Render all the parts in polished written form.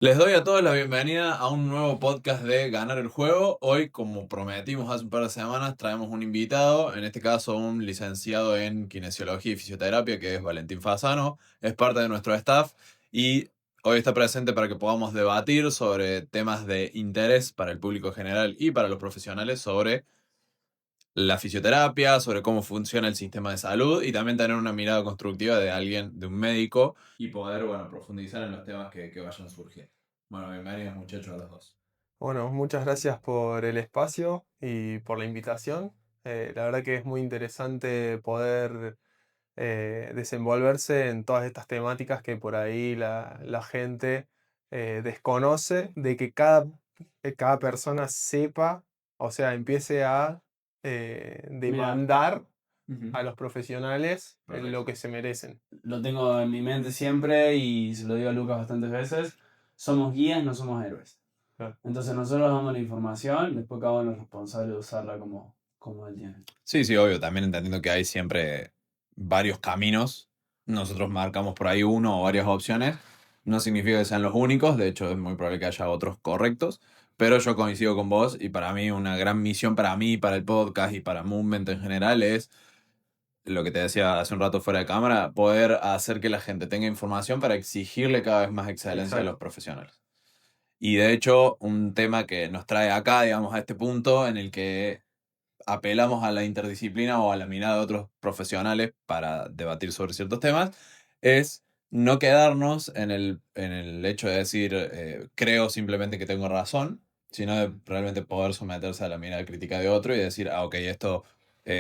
Les doy a todos la bienvenida a un nuevo podcast de Ganar el Juego. Hoy, como prometimos hace un par de semanas, traemos un invitado, en este caso un licenciado en Kinesiología y Fisioterapia, que es Valentín Fasano, es parte de nuestro staff y hoy está presente para que podamos debatir sobre temas de interés para el público general y para los profesionales sobre la fisioterapia, sobre cómo funciona el sistema de salud y también tener una mirada constructiva de alguien, de un médico y poder, bueno, profundizar en los temas que vayan surgiendo. Bueno, bienvenidos muchachos a los dos. Bueno, muchas gracias por el espacio y por la invitación. La verdad que es muy interesante poder desenvolverse en todas estas temáticas que por ahí la gente desconoce, de que cada persona sepa, o sea, empiece a Mira, demandar Ujú. a los profesionales lo Perfecto. que se merecen. lo tengo en mi mente siempre y se lo digo a Lucas bastantes veces. Somos guías, no somos héroes. Claro. Entonces nosotros damos la información, después cada uno es responsable de usarla como él tiene. Sí, sí, obvio, también entendiendo que hay siempre varios caminos. Nosotros marcamos por ahí uno o varias opciones. No significa que sean los únicos, de hecho es muy probable que haya otros correctos, pero yo coincido con vos y para mí una gran misión para mí, para el podcast y para Movement en general es lo que te decía hace un rato fuera de cámara, poder hacer que la gente tenga información para exigirle cada vez más excelencia a los Exacto. profesionales. Y de hecho, un tema que nos trae acá, digamos, a este punto en el que apelamos a la interdisciplina o a la mirada de otros profesionales para debatir sobre ciertos temas, es no quedarnos en el hecho de decir, creo simplemente que tengo razón, sino de realmente poder someterse a la mirada crítica de otro y decir, ah, ok, esto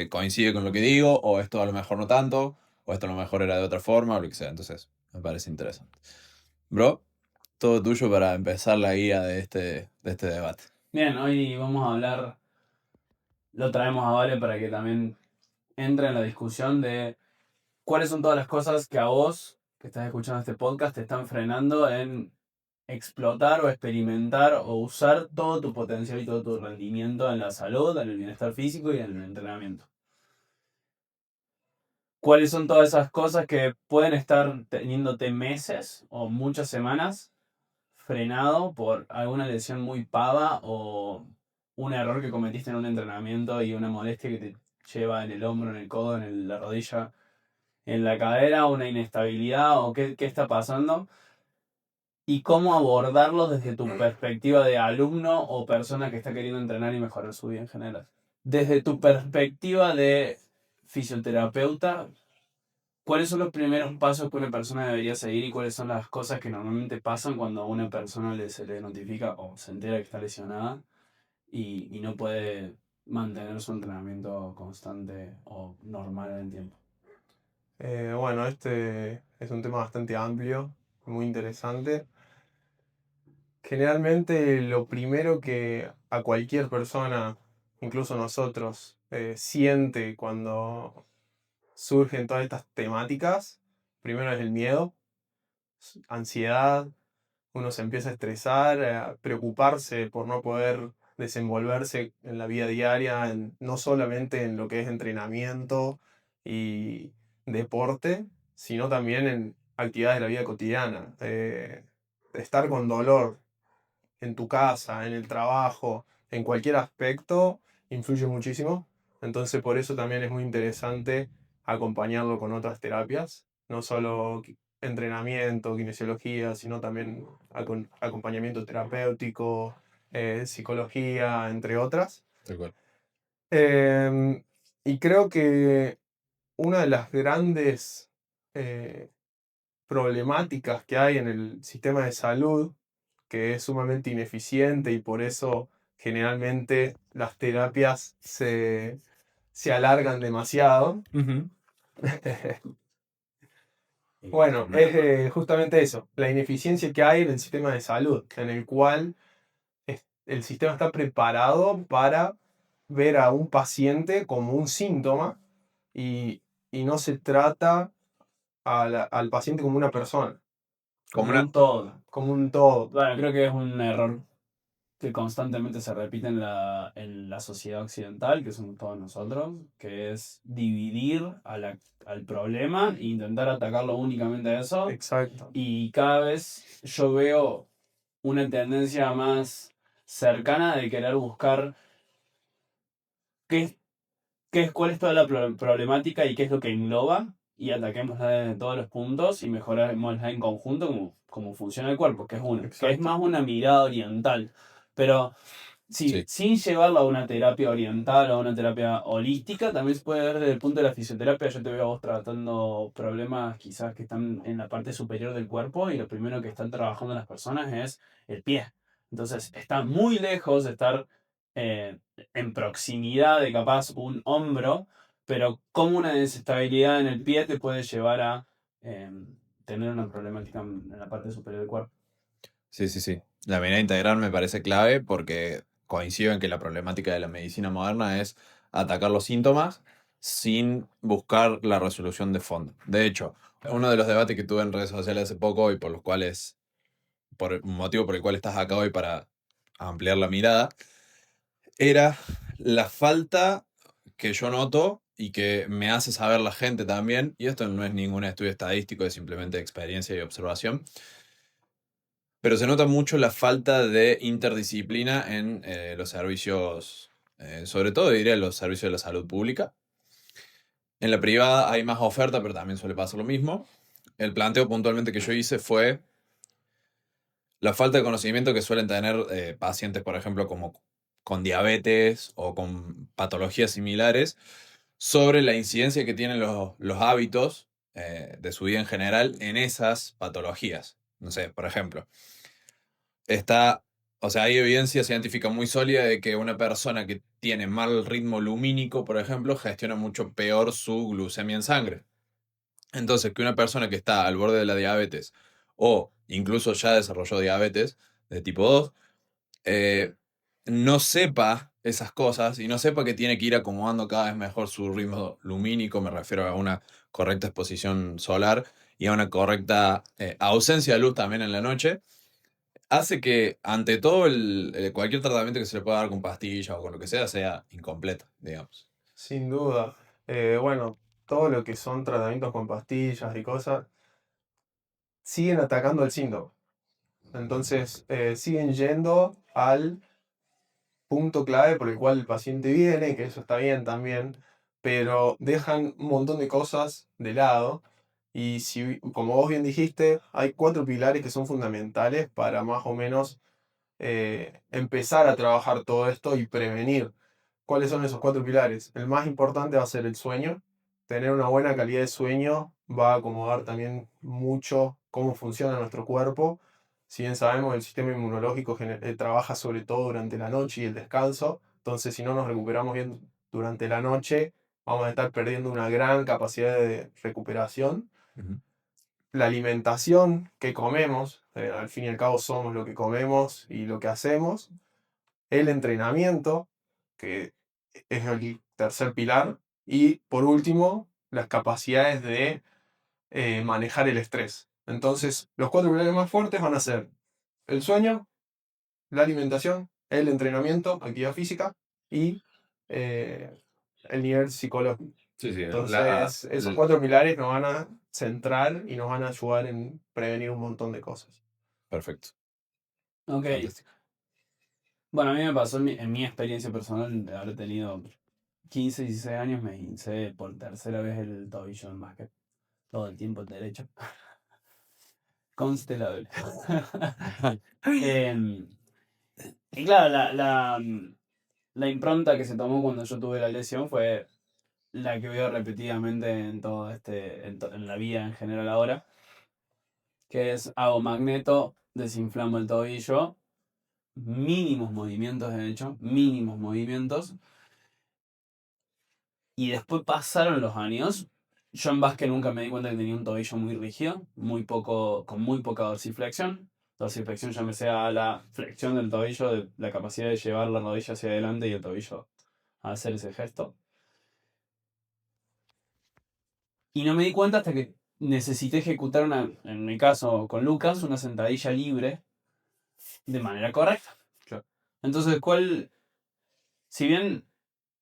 coincide con lo que digo, o esto a lo mejor no tanto, o esto a lo mejor era de otra forma, o lo que sea. Entonces, me parece interesante. Bro, todo tuyo para empezar la guía de este debate. Bien, hoy vamos a hablar, lo traemos a Vale para que también entre en la discusión de cuáles son todas las cosas que a vos, que estás escuchando este podcast, te están frenando en explotar o experimentar o usar todo tu potencial y todo tu rendimiento en la salud, en el bienestar físico y en el entrenamiento. ¿Cuáles son todas esas cosas que pueden estar teniéndote meses o muchas semanas frenado por alguna lesión muy pava o un error que cometiste en un entrenamiento y una molestia que te lleva en el hombro, en el codo, la rodilla, en la cadera, una inestabilidad o qué está pasando? Y cómo abordarlo desde tu perspectiva de alumno o persona que está queriendo entrenar y mejorar su vida en general. Desde tu perspectiva de fisioterapeuta, ¿cuáles son los primeros pasos que una persona debería seguir y cuáles son las cosas que normalmente pasan cuando a una persona se le notifica o se entera que está lesionada y no puede mantener su entrenamiento constante o normal en el tiempo? Bueno, este es un tema bastante amplio, muy interesante. Generalmente lo primero que a cualquier persona, incluso nosotros, siente cuando surgen todas estas temáticas, primero es el miedo, ansiedad, uno se empieza a estresar, a preocuparse por no poder desenvolverse en la vida diaria, no solamente en lo que es entrenamiento y deporte, sino también en actividades de la vida cotidiana. Estar con dolor en tu casa, en el trabajo, en cualquier aspecto, influye muchísimo. Entonces por eso también es muy interesante acompañarlo con otras terapias, no solo entrenamiento, kinesiología, sino también acompañamiento terapéutico, psicología, entre otras. Tal cual. Y creo que una de las grandes eh, problemáticas que hay en el sistema de salud, que es sumamente ineficiente y por eso generalmente las terapias se alargan demasiado. Ujú. Bueno, es justamente eso, la ineficiencia que hay en el sistema de salud, en el cual el sistema está preparado para ver a un paciente como un síntoma y, y no se trata al paciente como una persona, Como Como una, un todo. como un todo. Bueno, creo que es un error que constantemente se repite en la sociedad occidental, que somos todos nosotros, que es dividir al problema e intentar atacarlo únicamente a eso. Exacto. Y cada vez yo veo una tendencia más cercana de querer buscar qué, cuál es toda la problemática y qué es lo que engloba y ataquémosla desde todos los puntos y mejorémosla en conjunto como funciona el cuerpo, que es uno, que es Exacto. más una mirada oriental. Pero sí, Sí, sin llevarlo a una terapia oriental o a una terapia holística, también se puede ver desde el punto de la fisioterapia. Yo te veo a vos tratando problemas quizás que están en la parte superior del cuerpo y lo primero que están trabajando las personas es el pie. Entonces está muy lejos de estar eh, en proximidad de capaz un hombro, pero como una desestabilidad en el pie te puede llevar a eh, tener una problemática en la parte superior del cuerpo. sí, sí, sí. La mirada integral me parece clave porque coincido en que la problemática de la medicina moderna es atacar los síntomas sin buscar la resolución de fondo. De hecho, uno de los debates que tuve en redes sociales hace poco y por los cuales, por un motivo por el cual estás acá hoy para ampliar la mirada, era la falta que yo noto y que me hace saber la gente también, y esto no es ningún estudio estadístico, es simplemente experiencia y observación, pero se nota mucho la falta de interdisciplina en los servicios, sobre todo diría los servicios de la salud pública. En la privada hay más oferta, pero también suele pasar lo mismo. El planteo puntualmente que yo hice fue la falta de conocimiento que suelen tener pacientes, por ejemplo, como con diabetes o con patologías similares, sobre la incidencia que tienen los hábitos de su vida en general en esas patologías. No sé, por ejemplo, está, o sea, hay evidencia científica muy sólida de que una persona que tiene mal ritmo lumínico, por ejemplo, gestiona mucho peor su glucemia en sangre. Entonces, que una persona que está al borde de la diabetes o incluso ya desarrolló diabetes de tipo 2 eh, no sepa esas cosas y no sepa que tiene que ir acomodando cada vez mejor su ritmo lumínico, me refiero a una correcta exposición solar y a una correcta ausencia de luz también en la noche, hace que ante todo cualquier tratamiento que se le pueda dar con pastillas o con lo que sea incompleto, digamos. Sin duda. Bueno, todo lo que son tratamientos con pastillas y cosas, siguen atacando el síntoma. Entonces, siguen yendo al punto clave por el cual el paciente viene, que eso está bien también, pero dejan un montón de cosas de lado. Y si, como vos bien dijiste, hay 4 pilares que son fundamentales para más o menos empezar a trabajar todo esto y prevenir. ¿Cuáles son esos 4 pilares? El más importante va a ser el sueño. Tener una buena calidad de sueño va a acomodar también mucho cómo funciona nuestro cuerpo. Si bien sabemos, el sistema inmunológico trabaja sobre todo durante la noche y el descanso. Entonces, si no nos recuperamos bien durante la noche, vamos a estar perdiendo una gran capacidad de recuperación. Ujú. La alimentación que comemos, al fin y al cabo somos lo que comemos y lo que hacemos. El entrenamiento, que es el tercer pilar. Y por último, las capacidades de manejar el estrés. Entonces, los 4 pilares más fuertes van a ser el sueño, la alimentación, el entrenamiento, actividad física y eh, el nivel psicológico. Sí, sí, Entonces, esos 4 pilares nos van a centrar y nos van a ayudar en prevenir un montón de cosas. perfecto, Ok. fantástico. Bueno, a mí me pasó en mi experiencia personal de haber tenido 15, 16 años, me hice por tercera vez el tobillo en básquet. Todo el tiempo derecho. Constelable. Em, y claro, la impronta que se tomó cuando yo tuve la lesión fue la que veo repetidamente en todo en la vida en general ahora, que es hago magneto, desinflamo el tobillo, mínimos movimientos de hecho, mínimos movimientos, y después pasaron los años. Yo en básquet nunca me di cuenta que tenía un tobillo muy rígido, con muy poca dorsiflexión. Dorsiflexión llámese a la flexión del tobillo, de la capacidad de llevar la rodilla hacia adelante y el tobillo a hacer ese gesto. Y no me di cuenta hasta que necesité ejecutar en mi caso con Lucas, una sentadilla libre de manera correcta. Claro. Entonces, si bien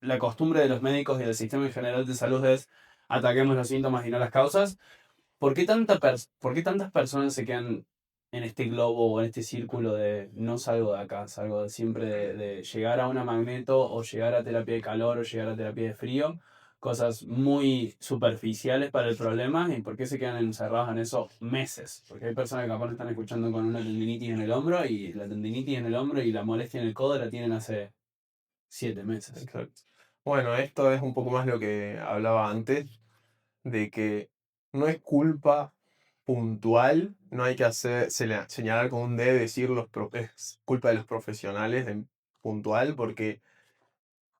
la costumbre de los médicos y del sistema en general de salud es ataquemos los síntomas y no las causas, ¿por qué tantas personas se quedan en este globo o en este círculo de no salgo de acá, salgo siempre de llegar a una magneto o llegar a terapia de calor o llegar a terapia de frío, cosas muy superficiales para el problema y por qué se quedan encerrados en eso meses. Porque hay personas que capaz no están escuchando con una tendinitis en el hombro y la tendinitis en el hombro y la molestia en el codo la tienen hace 7 meses. Exacto. Bueno, esto es un poco más lo que hablaba antes, de que no es culpa puntual, no hay que señalar con un dedo y decir es culpa de los profesionales puntual, porque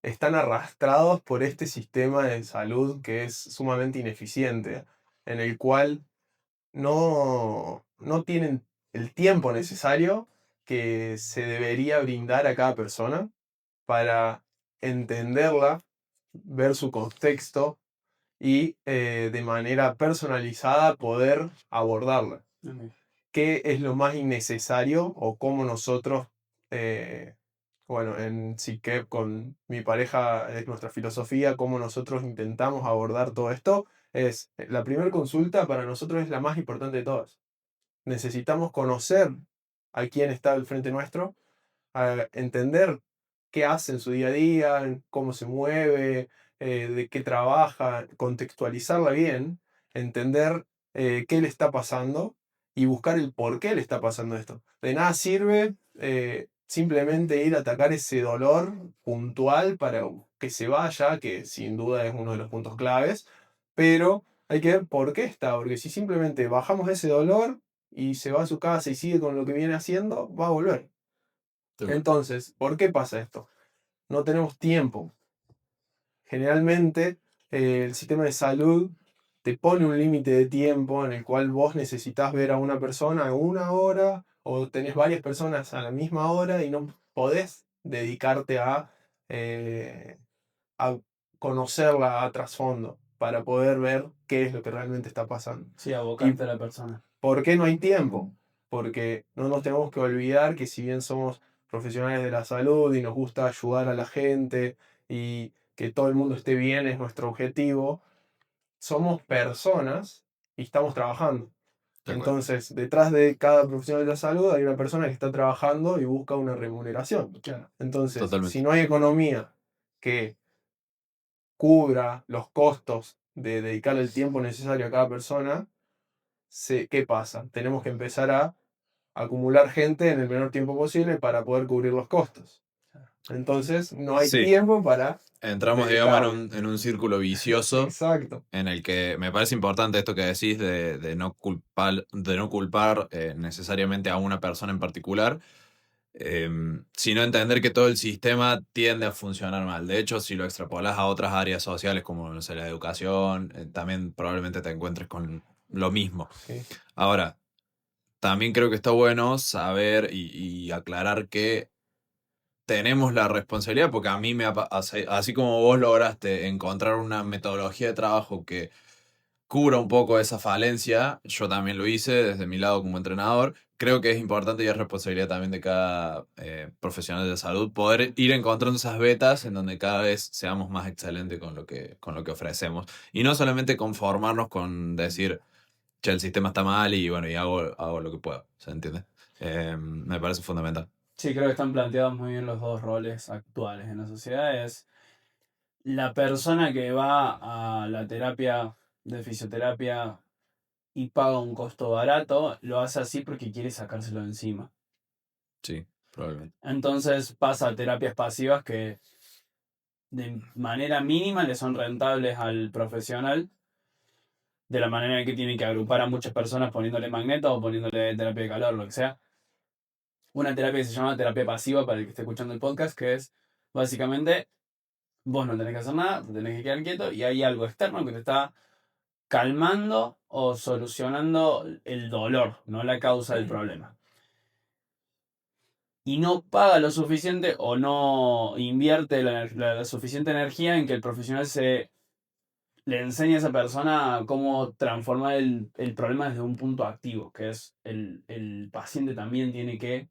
están arrastrados por este sistema de salud que es sumamente ineficiente, en el cual no tienen el tiempo necesario que se debería brindar a cada persona para entenderla, ver su contexto y de manera personalizada poder abordarla. Ok. ¿Qué es lo más innecesario o cómo nosotros, eh, bueno, en SICEP con mi pareja es nuestra filosofía, cómo nosotros intentamos abordar todo esto? Es la primera consulta para nosotros es la más importante de todas. Necesitamos conocer a quién está al frente nuestro, a entender qué hace en su día a día, cómo se mueve, de qué trabaja, contextualizarla bien, entender qué le está pasando y buscar el por qué le está pasando esto. De nada sirve simplemente ir a atacar ese dolor puntual para que se vaya, que sin duda es uno de los puntos claves, pero hay que ver por qué está, porque si simplemente bajamos ese dolor y se va a su casa y sigue con lo que viene haciendo, va a volver. Entonces, ¿por qué pasa esto? No tenemos tiempo. Generalmente, el sistema de salud te pone un límite de tiempo en el cual vos necesitas ver a una persona en una hora o tenés varias personas a la misma hora y no podés dedicarte eh, a conocerla a trasfondo para poder ver qué es lo que realmente está pasando. Sí, ¿Y abocarte a la persona. por qué no hay tiempo? Porque no nos tenemos que olvidar que si bien somos profesionales de la salud y nos gusta ayudar a la gente y que todo el mundo esté bien es nuestro objetivo, somos personas y estamos trabajando. Entonces, detrás de cada profesional de la salud hay una persona que está trabajando y busca una remuneración. Claro. Entonces, Totalmente. si no hay economía que cubra los costos de dedicarle el tiempo necesario a cada persona, ¿qué pasa? Tenemos que empezar a acumular gente en el menor tiempo posible para poder cubrir los costos. Entonces, no hay Sí. tiempo para Entramos, digamos, dedicarle. en un círculo vicioso Exacto. en el que me parece importante esto que decís de no culpar necesariamente a una persona en particular, sino entender que todo el sistema tiende a funcionar mal. De hecho, si lo extrapolas a otras áreas sociales como no sé, la educación, también probablemente te encuentres con lo mismo. Sí. Ahora, también creo que está bueno saber y aclarar que tenemos la responsabilidad, porque a mí así como vos lograste encontrar una metodología de trabajo que cubra un poco esa falencia, yo también lo hice desde mi lado como entrenador. Creo que es importante y es responsabilidad también de cada profesional de salud poder ir encontrando esas vetas en donde cada vez seamos más excelentes con lo que ofrecemos. Y no solamente conformarnos con decir, che, el sistema está mal y bueno, y hago lo que puedo, ¿se entiende? Me parece fundamental. Sí, creo que están planteados muy bien los dos roles actuales en la sociedad. Es la persona que va a la terapia de fisioterapia y paga un costo barato, lo hace así porque quiere sacárselo de encima. Sí, probablemente. Entonces pasa a terapias pasivas que de manera mínima le son rentables al profesional, de la manera en que tiene que agrupar a muchas personas poniéndole magneto o poniéndole terapia de calor, lo que sea. Una terapia que se llama terapia pasiva, para el que esté escuchando el podcast, que es básicamente vos no tenés que hacer nada, te tenés que quedar quieto y hay algo externo que te está calmando o solucionando el dolor, no la causa del problema. Y no paga lo suficiente o no invierte la suficiente energía en que el profesional le enseñe a esa persona cómo transformar el problema desde un punto activo, que es el paciente también tiene que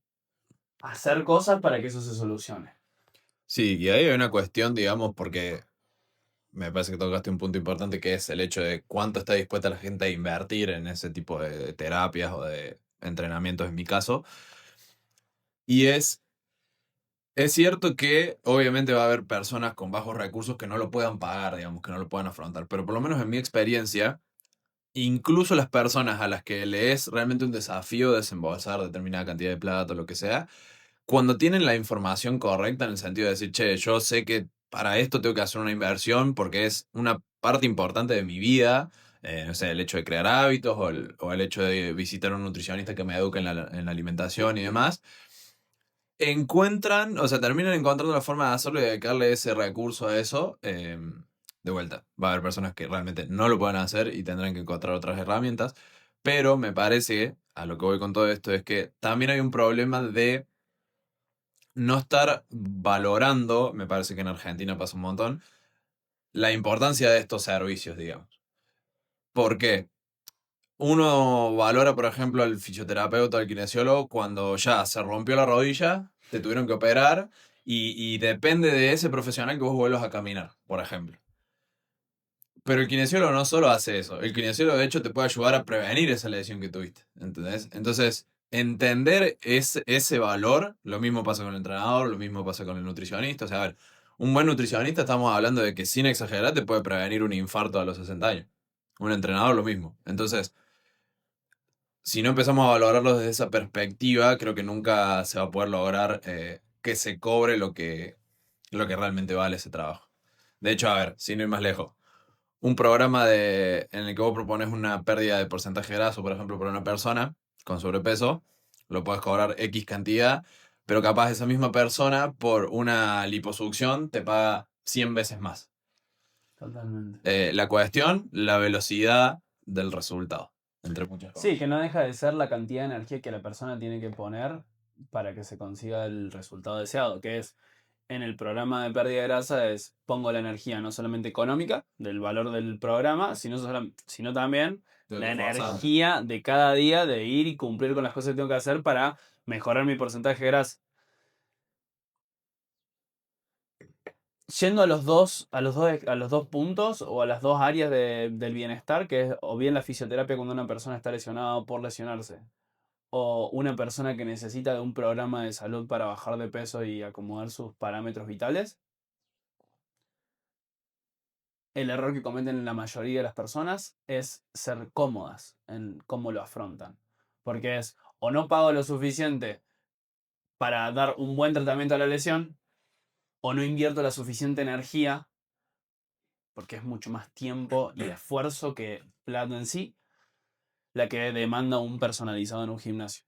hacer cosas para que eso se solucione. Sí, y ahí hay una cuestión, digamos, porque me parece que tocaste un punto importante que es el hecho de cuánto está dispuesta la gente a invertir en ese tipo de terapias o de entrenamientos en mi caso. Y es cierto que obviamente va a haber personas con bajos recursos que no lo puedan pagar, digamos, que no lo puedan afrontar. Pero por lo menos en mi experiencia, incluso las personas a las que le es realmente un desafío desembolsar determinada cantidad de plata o lo que sea, cuando tienen la información correcta en el sentido de decir, che, yo sé que para esto tengo que hacer una inversión porque es una parte importante de mi vida, no sé, el hecho de crear hábitos o el hecho de visitar a un nutricionista que me eduque en la alimentación y demás, encuentran, o sea, terminan encontrando la forma de hacerlo y dedicarle ese recurso a eso. De vuelta, va a haber personas que realmente no lo pueden hacer y tendrán que encontrar otras herramientas, pero me parece, a lo que voy con todo esto, es que también hay un problema de no estar valorando, me parece que en Argentina pasa un montón, la importancia de estos servicios, digamos. ¿Por qué? Uno valora, por ejemplo, al fisioterapeuta, al kinesiólogo, cuando ya se rompió la rodilla, te tuvieron que operar y depende de ese profesional que vos vuelvas a caminar, por ejemplo. Pero el kinesiólogo no solo hace eso, el kinesiólogo de hecho te puede ayudar a prevenir esa lesión que tuviste, ¿entendés? Entonces, entender ese valor, lo mismo pasa con el entrenador, lo mismo pasa con el nutricionista. O sea, a ver, un buen nutricionista estamos hablando de que sin exagerar te puede prevenir un infarto a los 60 años. Un entrenador lo mismo. Entonces, si no empezamos a valorarlo desde esa perspectiva, creo que nunca se va a poder lograr que se cobre lo que realmente vale ese trabajo. De hecho, a ver, sin ir más lejos, un programa en el que vos propones una pérdida de porcentaje graso, por ejemplo, por una persona con sobrepeso, lo puedes cobrar X cantidad, pero capaz esa misma persona por una liposucción te paga 100 veces más. Totalmente. La cuestión, la velocidad del resultado, entre muchas cosas. Sí, que no deja de ser la cantidad de energía que la persona tiene que poner para que se consiga el resultado deseado, que es en el programa de pérdida de grasa es pongo la energía no solamente económica del valor del programa, sino también la energía de cada día de ir y cumplir con las cosas que tengo que hacer para mejorar mi porcentaje de grasa. Yendo a los dos puntos o a las dos áreas del bienestar, que es o bien la fisioterapia cuando una persona está lesionada o por lesionarse, o una persona que necesita de un programa de salud para bajar de peso y acomodar sus parámetros vitales. El error que cometen la mayoría de las personas es ser cómodas en cómo lo afrontan. Porque es o no pago lo suficiente para dar un buen tratamiento a la lesión, o no invierto la suficiente energía, porque es mucho más tiempo y esfuerzo que plata en sí, la que demanda un personalizado en un gimnasio.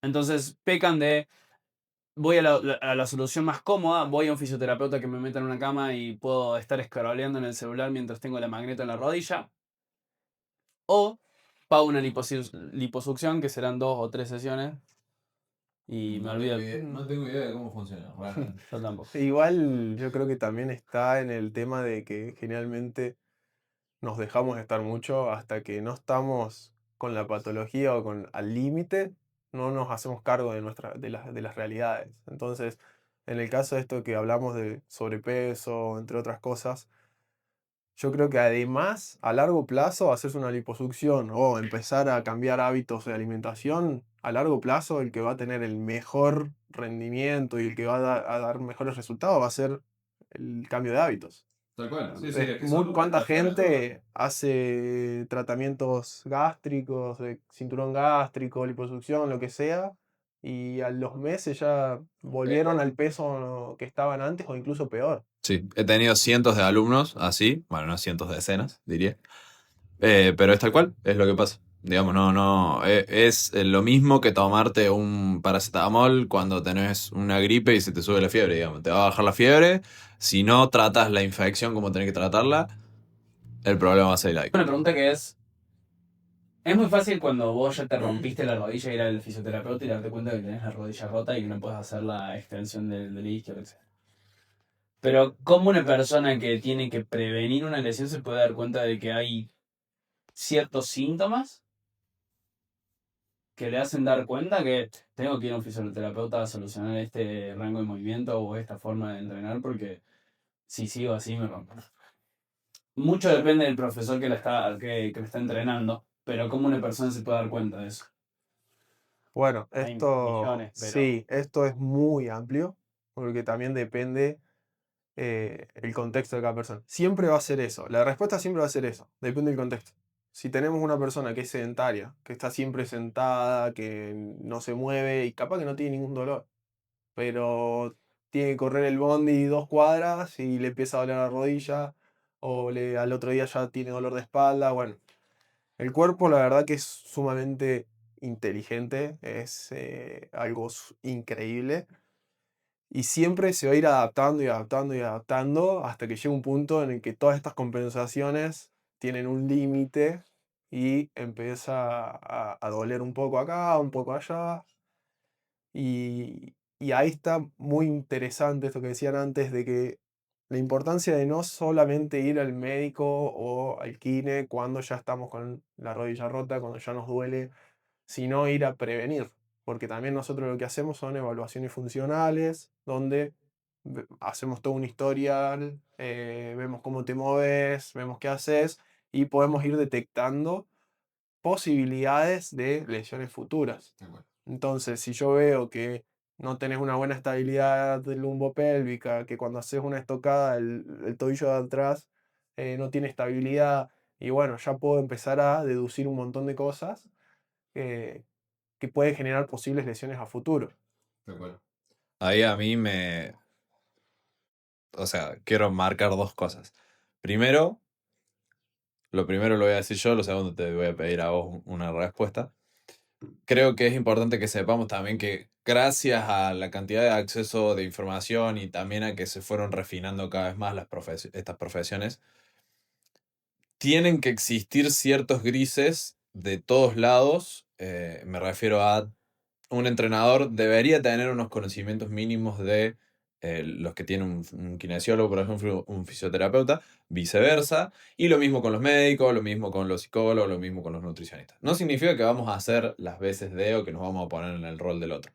Entonces pecan de voy a la solución más cómoda, voy a un fisioterapeuta que me meta en una cama y puedo estar scrolleando en el celular mientras tengo la magneto en la rodilla. O pago una liposucción, que serán 2 o 3 sesiones. Y me olvido. No tengo idea de cómo funciona. Yo tampoco. Igual yo creo que también está en el tema de que generalmente nos dejamos estar mucho hasta que no estamos con la patología o al límite, no nos hacemos cargo de las realidades. Entonces, en el caso de esto que hablamos de sobrepeso, entre otras cosas, yo creo que además a largo plazo hacerse una liposucción o empezar a cambiar hábitos de alimentación, a largo plazo el que va a tener el mejor rendimiento y el que va a dar mejores resultados va a ser el cambio de hábitos. Tal cual. Sí, ¿Cuánta gente hace tratamientos gástricos, de cinturón gástrico, liposucción, lo que sea, y a los meses ya volvieron al peso que estaban antes o incluso peor? Sí, he tenido cientos de alumnos así, bueno, no cientos, decenas, diría. Pero es tal cual, es lo que pasa. Digamos, no, es lo mismo que tomarte un paracetamol cuando tenés una gripe y se te sube la fiebre, digamos. Te va a bajar la fiebre. Si no tratas la infección como tenés que tratarla, el problema va a ser ahí. Una pregunta que es muy fácil cuando vos ya te rompiste la rodilla ir al fisioterapeuta y darte cuenta que tenés la rodilla rota y que no puedes hacer la extensión del isquio, etc. Pero ¿cómo una persona que tiene que prevenir una lesión se puede dar cuenta de que hay ciertos síntomas que le hacen dar cuenta que tengo que ir a un fisioterapeuta a solucionar este rango de movimiento o esta forma de entrenar porque si sigo así me rompo? Mucho depende del profesor que la está entrenando, pero ¿cómo una persona se puede dar cuenta de eso? Bueno, Hay esto millones, pero sí, esto es muy amplio, porque también depende el contexto de cada persona. Siempre va a ser eso, la respuesta siempre va a ser eso, depende del contexto. Si tenemos una persona que es sedentaria, que está siempre sentada, que no se mueve y capaz que no tiene ningún dolor, pero tiene que correr el bondi 2 cuadras y le empieza a doler la rodilla, o al otro día ya tiene dolor de espalda, bueno, el cuerpo la verdad que es sumamente inteligente, es algo increíble y siempre se va a ir adaptando y adaptando y adaptando hasta que llega un punto en el que todas estas compensaciones tienen un límite y empieza a doler un poco acá, un poco allá. Y ahí está muy interesante esto que decían antes de que la importancia de no solamente ir al médico o al kine cuando ya estamos con la rodilla rota, cuando ya nos duele, sino ir a prevenir. Porque también nosotros lo que hacemos son evaluaciones funcionales, donde hacemos todo un historial, vemos cómo te mueves, vemos qué haces y podemos ir detectando posibilidades de lesiones futuras. De acuerdo. Entonces, si yo veo que no tenés una buena estabilidad lumbopélvica, que cuando haces una estocada el tobillo de atrás no tiene estabilidad, y bueno, ya puedo empezar a deducir un montón de cosas eh, que pueden generar posibles lesiones a futuro. De acuerdo. Ahí a mí me... O sea, quiero marcar dos cosas. Primero, lo primero lo voy a decir yo, lo segundo te voy a pedir a vos una respuesta. Creo que es importante que sepamos también que gracias a la cantidad de acceso de información y también a que se fueron refinando cada vez más estas profesiones, tienen que existir ciertos grises de todos lados. Me refiero a un entrenador debería tener unos conocimientos mínimos de los que tiene un kinesiólogo, por ejemplo, un fisioterapeuta, viceversa, y lo mismo con los médicos, lo mismo con los psicólogos, lo mismo con los nutricionistas. No significa que vamos a hacer las veces de o que nos vamos a poner en el rol del otro.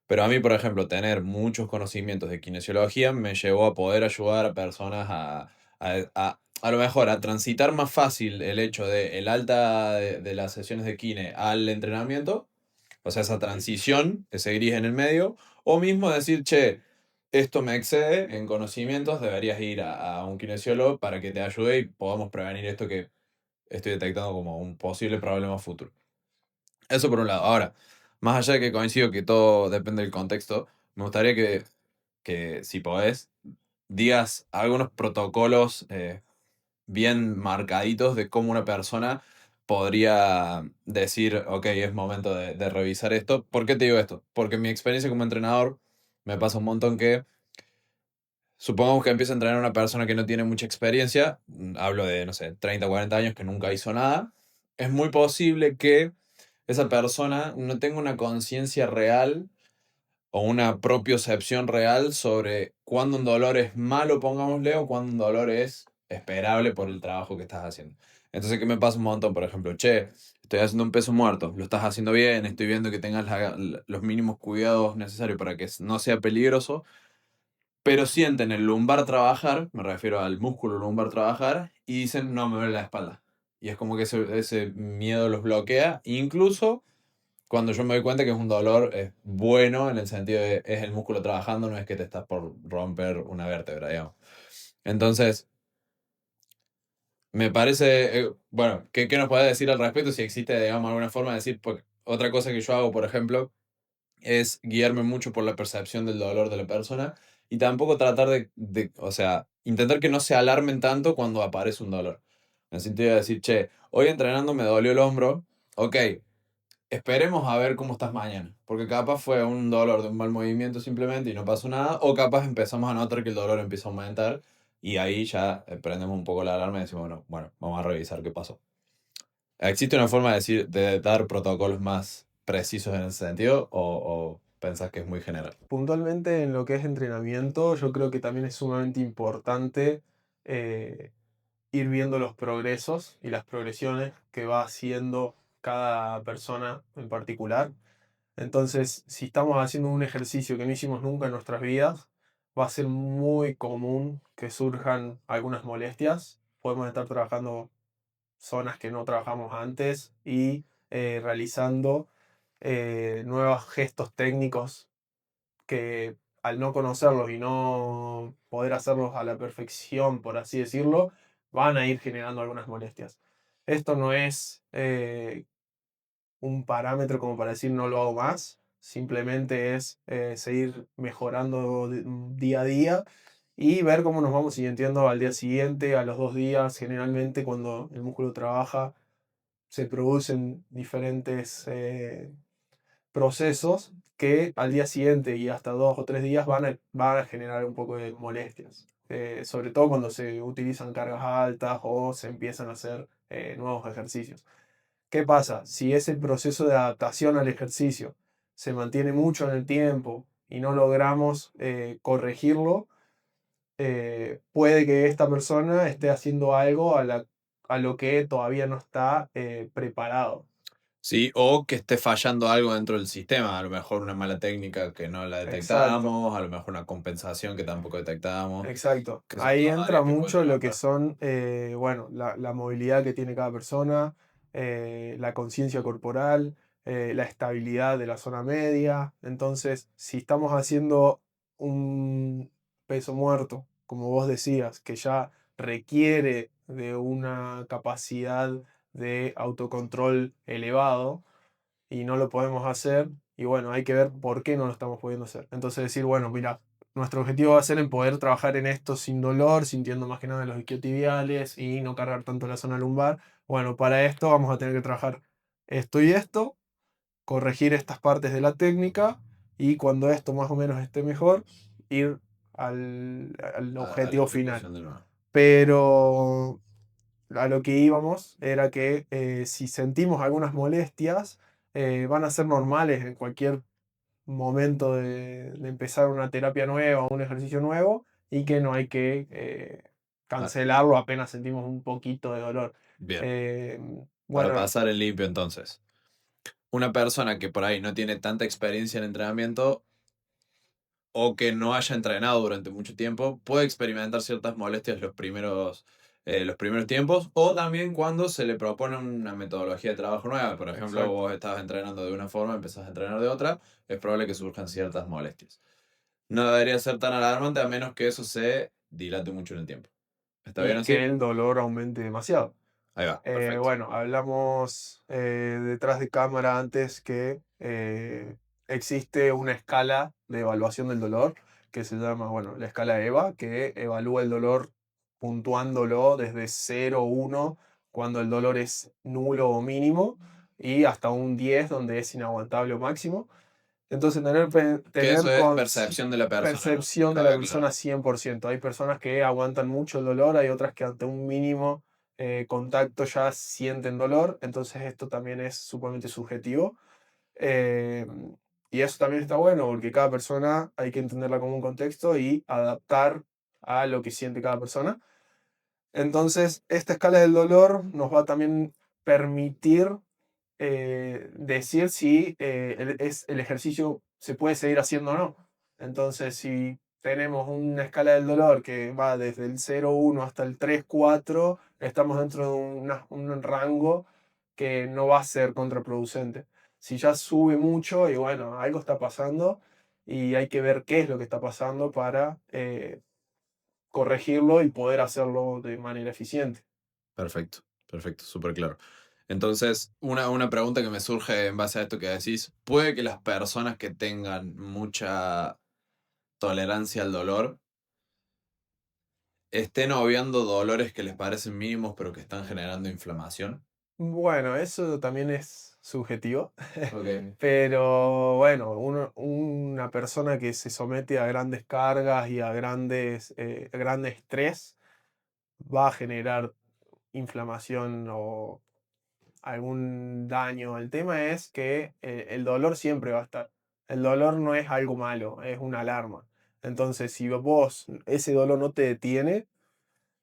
Pero a mí, por ejemplo, tener muchos conocimientos de kinesiología me llevó a poder ayudar a personas a lo mejor a transitar más fácil el hecho de el alta de las sesiones de kine al entrenamiento, o sea, esa transición, ese gris en el medio, o mismo decir, che, esto me excede en conocimientos, deberías ir a un kinesiólogo para que te ayude y podamos prevenir esto que estoy detectando como un posible problema futuro. Eso por un lado. Ahora, más allá de que coincido que todo depende del contexto, me gustaría que si podés, digas algunos protocolos bien marcaditos de cómo una persona podría decir, ok, es momento de revisar esto. ¿Por qué te digo esto? Porque en mi experiencia como entrenador me pasa un montón que, supongamos que empieza a entrenar a una persona que no tiene mucha experiencia, hablo de, no sé, 30 o 40 años que nunca hizo nada, es muy posible que esa persona no tenga una conciencia real o una propiocepción real sobre cuándo un dolor es malo, pongámosle, o cuándo un dolor es esperable por el trabajo que estás haciendo. Entonces, ¿qué me pasa un montón? Por ejemplo, che, estoy haciendo un peso muerto, lo estás haciendo bien, estoy viendo que tengas los mínimos cuidados necesarios para que no sea peligroso, pero sienten el lumbar trabajar, me refiero al músculo lumbar trabajar, y dicen, no, me duele la espalda. Y es como que ese miedo los bloquea, incluso cuando yo me doy cuenta que es un dolor bueno en el sentido de es el músculo trabajando, no es que te estás por romper una vértebra, digamos. Entonces, me parece, bueno, ¿qué nos puede decir al respecto? Si existe, digamos, alguna forma de decir, pues, otra cosa que yo hago, por ejemplo, es guiarme mucho por la percepción del dolor de la persona y tampoco tratar o sea, intentar que no se alarmen tanto cuando aparece un dolor. En el sentido de decir, che, hoy entrenando me dolió el hombro, ok, esperemos a ver cómo estás mañana, porque capaz fue un dolor de un mal movimiento simplemente y no pasó nada, o capaz empezamos a notar que el dolor empieza a aumentar y ahí ya prendemos un poco la alarma y decimos, bueno, vamos a revisar qué pasó. ¿Existe una forma de decir, de dar protocolos más precisos en ese sentido o pensás que es muy general? Puntualmente en lo que es entrenamiento, yo creo que también es sumamente importante eh, ir viendo los progresos y las progresiones que va haciendo cada persona en particular. Entonces, si estamos haciendo un ejercicio que no hicimos nunca en nuestras vidas, va a ser muy común que surjan algunas molestias. Podemos estar trabajando zonas que no trabajamos antes y realizando nuevos gestos técnicos que al no conocerlos y no poder hacerlos a la perfección, por así decirlo, van a ir generando algunas molestias. Esto no es un parámetro como para decir no lo hago más, simplemente es seguir mejorando día a día y ver cómo nos vamos sintiendo al día siguiente, a los 2 días. Generalmente cuando el músculo trabaja se producen diferentes procesos que al día siguiente y hasta 2 o 3 días van a generar un poco de molestias. Sobre todo cuando se utilizan cargas altas o se empiezan a hacer nuevos ejercicios. ¿Qué pasa? Si ese proceso de adaptación al ejercicio se mantiene mucho en el tiempo y no logramos corregirlo, puede que esta persona esté haciendo algo a lo que todavía no está preparado. Sí, o que esté fallando algo dentro del sistema, a lo mejor una mala técnica que no la Exacto, detectamos, a lo mejor una compensación que tampoco detectamos, exacto. que son Ahí todas entra áreas que pueden mucho lo que trabajar. son, bueno, la movilidad que tiene cada persona, la conciencia corporal, la estabilidad de la zona media. Entonces, si estamos haciendo un peso muerto, como vos decías, que ya requiere de una capacidad de autocontrol elevado, y no lo podemos hacer. Y bueno, hay que ver por qué no lo estamos pudiendo hacer. Entonces decir, bueno, mira, nuestro objetivo va a ser en poder trabajar en esto sin dolor, sintiendo más que nada los isquiotibiales y no cargar tanto la zona lumbar. Bueno, para esto vamos a tener que trabajar esto y esto, corregir estas partes de la técnica y cuando esto más o menos esté mejor, ir al A la objetivo final. ejecución de nuevo. Pero a lo que íbamos era que si sentimos algunas molestias, van a ser normales en cualquier momento de empezar una terapia nueva o un ejercicio nuevo y que no hay que Ah, cancelarlo apenas sentimos un poquito de dolor. bien, Eh, para bueno, pasar el limpio entonces. Una persona que por ahí no tiene tanta experiencia en entrenamiento o que no haya entrenado durante mucho tiempo puede experimentar ciertas molestias los primeros tiempos o también cuando se le propone una metodología de trabajo nueva. Por ejemplo, exacto. vos estabas entrenando de una forma, empezás a entrenar de otra, es probable que surjan ciertas molestias. No debería ser tan alarmante a menos que eso se dilate mucho en el tiempo. ¿Está bien Y que así? el dolor aumente demasiado. Ahí va, perfecto. Bueno, hablamos detrás de cámara antes que existe una escala de evaluación del dolor que se llama, bueno, la escala EVA, que evalúa el dolor puntuándolo desde 0 1 cuando el dolor es nulo o mínimo, y hasta un 10 donde es inaguantable o máximo. Entonces, Que eso tener es percepción de la persona, ¿no? percepción de la Cabe persona aclarar. 100%. Hay personas que aguantan mucho el dolor, hay otras que ante un mínimo contacto ya sienten dolor, entonces esto también es sumamente subjetivo. Eh, y eso también está bueno porque cada persona hay que entenderla como un contexto y adaptar a lo que siente cada persona. Entonces, esta escala del dolor nos va a también permitir decir si el ejercicio se puede seguir haciendo o no. Entonces, si tenemos una escala del dolor que va desde el 0 1 hasta el 3 4, estamos dentro de un rango que no va a ser contraproducente. Si ya sube mucho y bueno, algo está pasando y hay que ver qué es lo que está pasando para corregirlo y poder hacerlo de manera eficiente. Perfecto, perfecto, súper claro. Entonces, una pregunta que me surge en base a esto que decís, ¿puede que las personas que tengan mucha tolerancia al dolor estén obviando dolores que les parecen mínimos pero que están generando inflamación? Bueno, eso también es subjetivo, Ok, pero bueno, una persona que se somete a grandes cargas y a grande estrés va a generar inflamación o algún daño. El tema es que el dolor siempre va a estar. El dolor no es algo malo, es una alarma. Entonces, si vos ese dolor no te detiene,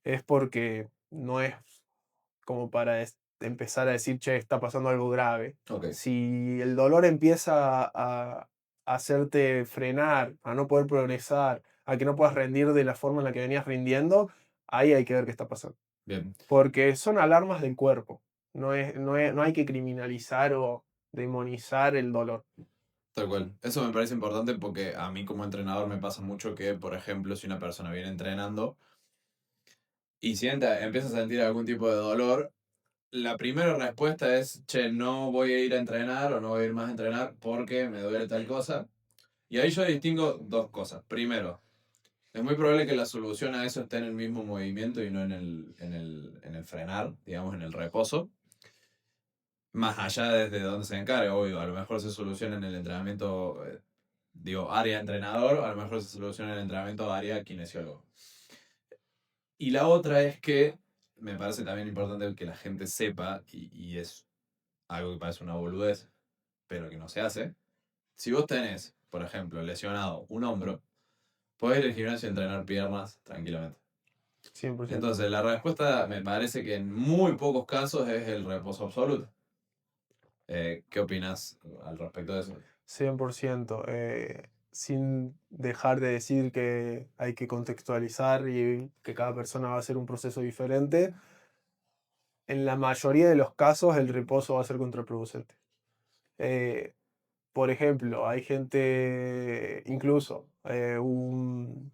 es porque no es como para empezar a decir, che, está pasando algo grave. ok, Si el dolor empieza a hacerte frenar, a no poder progresar, a que no puedas rendir de la forma en la que venías rindiendo, ahí hay que ver qué está pasando. bien. Porque son alarmas del cuerpo. No hay que criminalizar o demonizar el dolor. Tal cual. Eso me parece importante porque a mí como entrenador me pasa mucho que, por ejemplo, si una persona viene entrenando y empieza a sentir algún tipo de dolor, la primera respuesta es, che, no voy a ir a entrenar o no voy a ir más a entrenar porque me duele tal cosa. Y ahí yo distingo dos cosas. Primero, es muy probable que la solución a eso esté en el mismo movimiento y no en el frenar, digamos, en el reposo. Más allá desde donde se encarga, obvio, a lo mejor se soluciona en el entrenamiento, digo, área entrenador, a lo mejor se soluciona en el entrenamiento área kinesiólogo. Y la otra es que me parece también importante que la gente sepa, y es algo que parece una boludez, pero que no se hace. Si vos tenés, por ejemplo, lesionado un hombro, podés ir al gimnasio y entrenar piernas tranquilamente. 100%. Entonces, la respuesta me parece que en muy pocos casos es el reposo absoluto. ¿Qué opinas al respecto de eso? 100%. Sin dejar de decir que hay que contextualizar y que cada persona va a hacer un proceso diferente, en la mayoría de los casos el reposo va a ser contraproducente. Eh, por ejemplo, hay gente, incluso un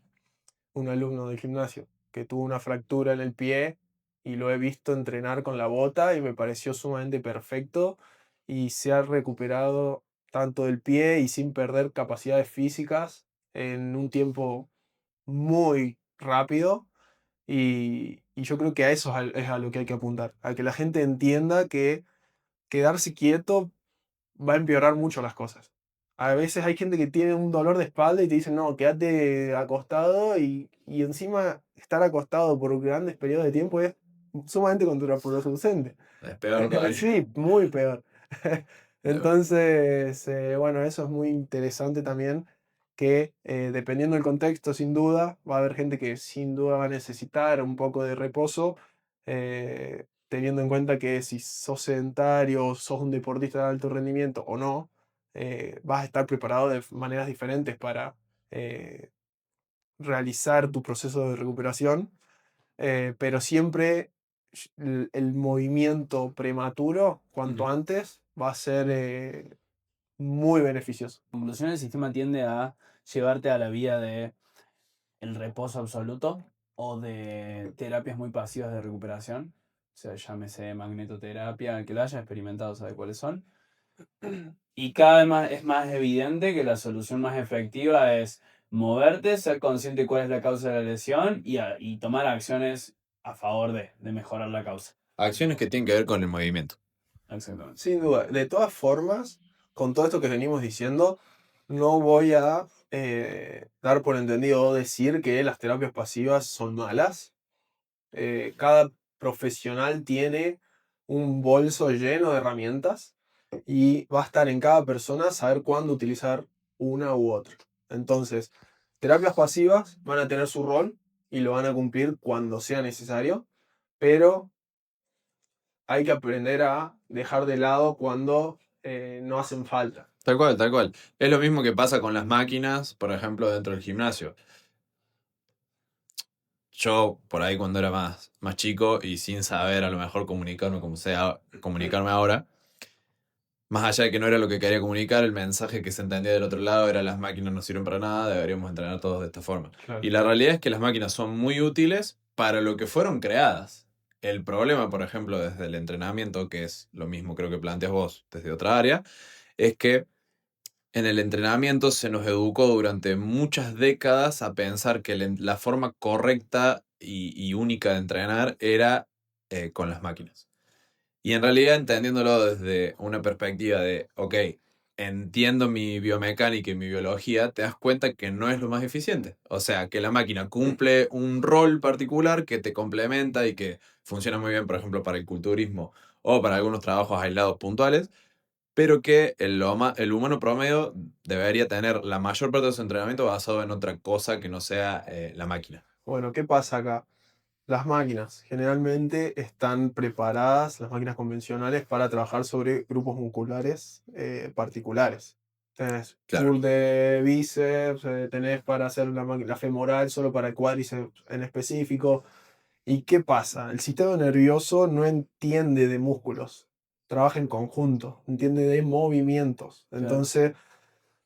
alumno del gimnasio que tuvo una fractura en el pie y lo he visto entrenar con la bota y me pareció sumamente perfecto y se ha recuperado tanto del pie y sin perder capacidades físicas en un tiempo muy rápido y yo creo que a eso es a lo que hay que apuntar, a que la gente entienda que quedarse quieto va a empeorar mucho las cosas. A veces hay gente que tiene un dolor de espalda y te dicen, no, quédate acostado y encima estar acostado por grandes periodos de tiempo es sumamente contraproducente. Es peor todavía. Sí, muy peor. Eh, Entonces, bueno, eso es muy interesante también, que dependiendo del contexto, sin duda, va a haber gente que sin duda va a necesitar un poco de reposo, teniendo en cuenta que si sos sedentario, sos un deportista de alto rendimiento o no, vas a estar preparado de maneras diferentes para eh, realizar tu proceso de recuperación, pero siempre el movimiento prematuro, cuanto Ujú. antes, va a ser muy beneficioso. En conclusión, el sistema tiende a llevarte a la vía de el reposo absoluto o de terapias muy pasivas de recuperación. O sea, llámese magnetoterapia, el que lo haya experimentado sabe cuáles son. Y cada vez más es más evidente que la solución más efectiva es moverte, ser consciente de cuál es la causa de la lesión y tomar acciones a favor de mejorar la causa. Acciones que tienen que ver con el movimiento. Exactamente. Sin duda. De todas formas, con todo esto que venimos diciendo, no voy a dar por entendido o decir que las terapias pasivas son malas. Cada profesional tiene un bolso lleno de herramientas y va a estar en cada persona saber cuándo utilizar una u otra. Entonces, terapias pasivas van a tener su rol y lo van a cumplir cuando sea necesario, pero hay que aprender a dejar de lado cuando no hacen falta. Tal cual, tal cual. Es lo mismo que pasa con las máquinas, por ejemplo, dentro del gimnasio. Yo, por ahí cuando era más chico y sin saber a lo mejor comunicarme como sea, comunicarme ahora, más allá de que no era lo que quería comunicar, el mensaje que se entendía del otro lado era las máquinas no sirven para nada, deberíamos entrenar todos de esta forma. Claro. Y la realidad es que las máquinas son muy útiles para lo que fueron creadas. El problema, por ejemplo, desde el entrenamiento, que es lo mismo creo que planteas vos desde otra área, es que en el entrenamiento se nos educó durante muchas décadas a pensar que la forma correcta y única de entrenar era con las máquinas. Y en realidad entendiéndolo desde una perspectiva de, ok, entiendo mi biomecánica y mi biología, te das cuenta que no es lo más eficiente. O sea, que la máquina cumple un rol particular que te complementa y que funciona muy bien, por ejemplo, para el culturismo o para algunos trabajos aislados puntuales, pero que el humano promedio debería tener la mayor parte de su entrenamiento basado en otra cosa que no sea la máquina. Bueno, ¿qué pasa acá? Las máquinas generalmente están preparadas, las máquinas convencionales, para trabajar sobre grupos musculares particulares. Tenés Claro. curl de bíceps, tenés para hacer la femoral solo para el cuádriceps en específico. ¿Y qué pasa? El sistema nervioso no entiende de músculos. trabaja en conjunto, entiende de movimientos. Claro. Entonces,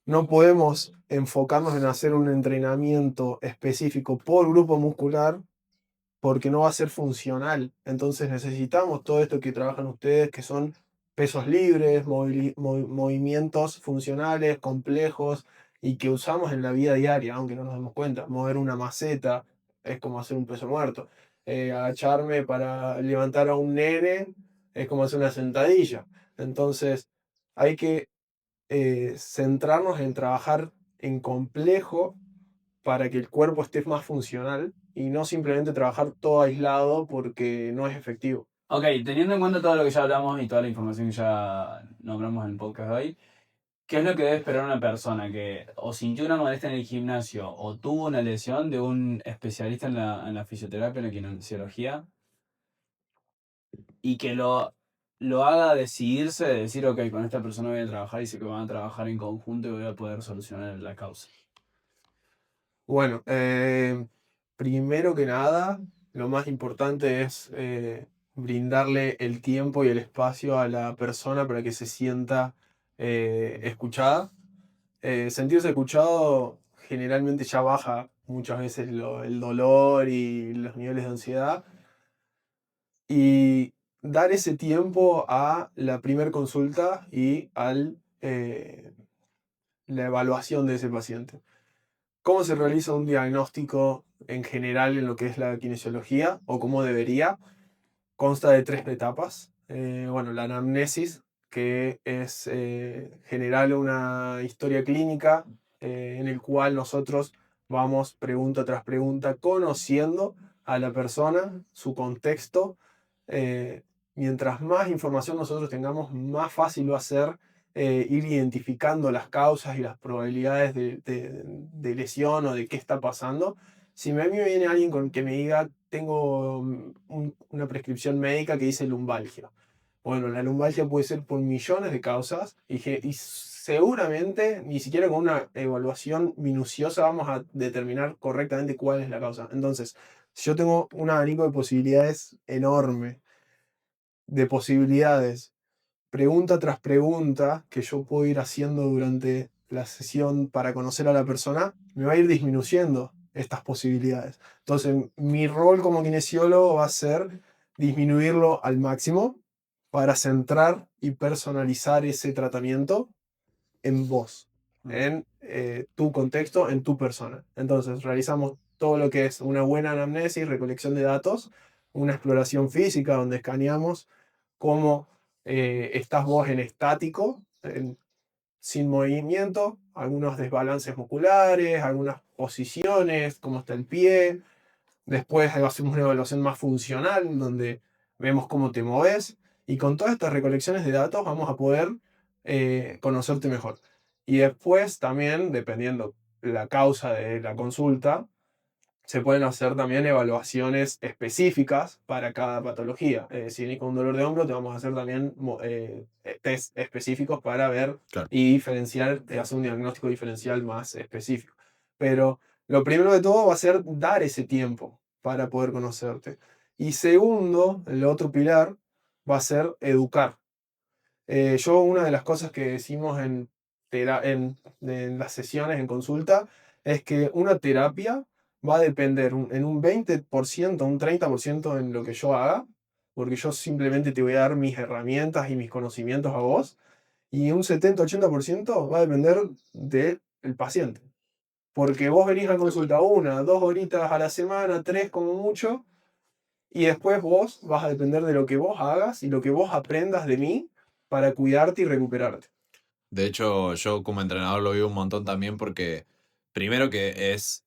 no podemos enfocarnos en hacer un entrenamiento específico por grupo muscular porque no va a ser funcional. Entonces necesitamos todo esto que trabajan ustedes, que son pesos libres, movimientos funcionales, complejos y que usamos en la vida diaria, aunque no nos demos cuenta. Mover una maceta es como hacer un peso muerto. Agacharme para levantar a un nene es como hacer una sentadilla. Entonces hay que centrarnos en trabajar en complejo para que el cuerpo esté más funcional y no simplemente trabajar todo aislado porque no es efectivo. Ok, teniendo en cuenta todo lo que ya hablamos y toda la información que ya nombramos en el podcast de hoy, ¿qué es lo que debe esperar una persona que o sintió una molestia en el gimnasio o tuvo una lesión de un especialista en la fisioterapia, en la kinesiología, y que lo haga decidirse de decir, ok, con esta persona voy a trabajar y sé que van a trabajar en conjunto y voy a poder solucionar la causa? Bueno, primero que nada, lo más importante es brindarle el tiempo y el espacio a la persona para que se sienta escuchada. Sentirse escuchado generalmente ya baja muchas veces el dolor y los niveles de ansiedad. Y dar ese tiempo a la primer consulta y la evaluación de ese paciente. ¿Cómo se realiza un diagnóstico en general en lo que es la kinesiología o cómo debería? Consta de 3 etapas. Bueno, la anamnesis, que es generar una historia clínica en el cual nosotros vamos pregunta tras pregunta conociendo a la persona, su contexto. Eh, Mientras más información nosotros tengamos, más fácil va a ser ir identificando las causas y las probabilidades de lesión o de qué está pasando. Si a mí me viene alguien con que me diga, tengo una prescripción médica que dice lumbalgia. Bueno, la lumbalgia puede ser por millones de causas y seguramente ni siquiera con una evaluación minuciosa vamos a determinar correctamente cuál es la causa. Entonces, yo tengo un abanico de posibilidades enorme, de posibilidades, pregunta tras pregunta que yo puedo ir haciendo durante la sesión para conocer a la persona, me va a ir disminuyendo estas posibilidades. Entonces, mi rol como kinesiólogo va a ser disminuirlo al máximo para centrar y personalizar ese tratamiento en vos, en tu contexto, en tu persona. Entonces, realizamos todo lo que es una buena anamnesis, recolección de datos, una exploración física donde escaneamos cómo estás vos en estático, sin movimiento, algunos desbalances musculares, algunas posiciones, cómo está el pie. Después hacemos una evaluación más funcional, donde vemos cómo te moves. Y con todas estas recolecciones de datos vamos a poder conocerte mejor. Y después también, dependiendo la causa de la consulta, se pueden hacer también evaluaciones específicas para cada patología. Si venís con un dolor de hombro, te vamos a hacer también test específicos para ver Claro. y diferenciar, hacer un diagnóstico diferencial más específico. Pero lo primero de todo va a ser dar ese tiempo para poder conocerte. Y segundo, el otro pilar va a ser educar. Una de las cosas que decimos en las sesiones, en consulta, es que una terapia va a depender en un 20%, un 30% en lo que yo haga, porque yo simplemente te voy a dar mis herramientas y mis conocimientos a vos, y un 70-80% va a depender del paciente. Porque vos venís a consulta 1, 2 horitas a la semana, 3 como mucho, y después vos vas a depender de lo que vos hagas y lo que vos aprendas de mí para cuidarte y recuperarte. De hecho, yo como entrenador lo vivo un montón también porque, primero que es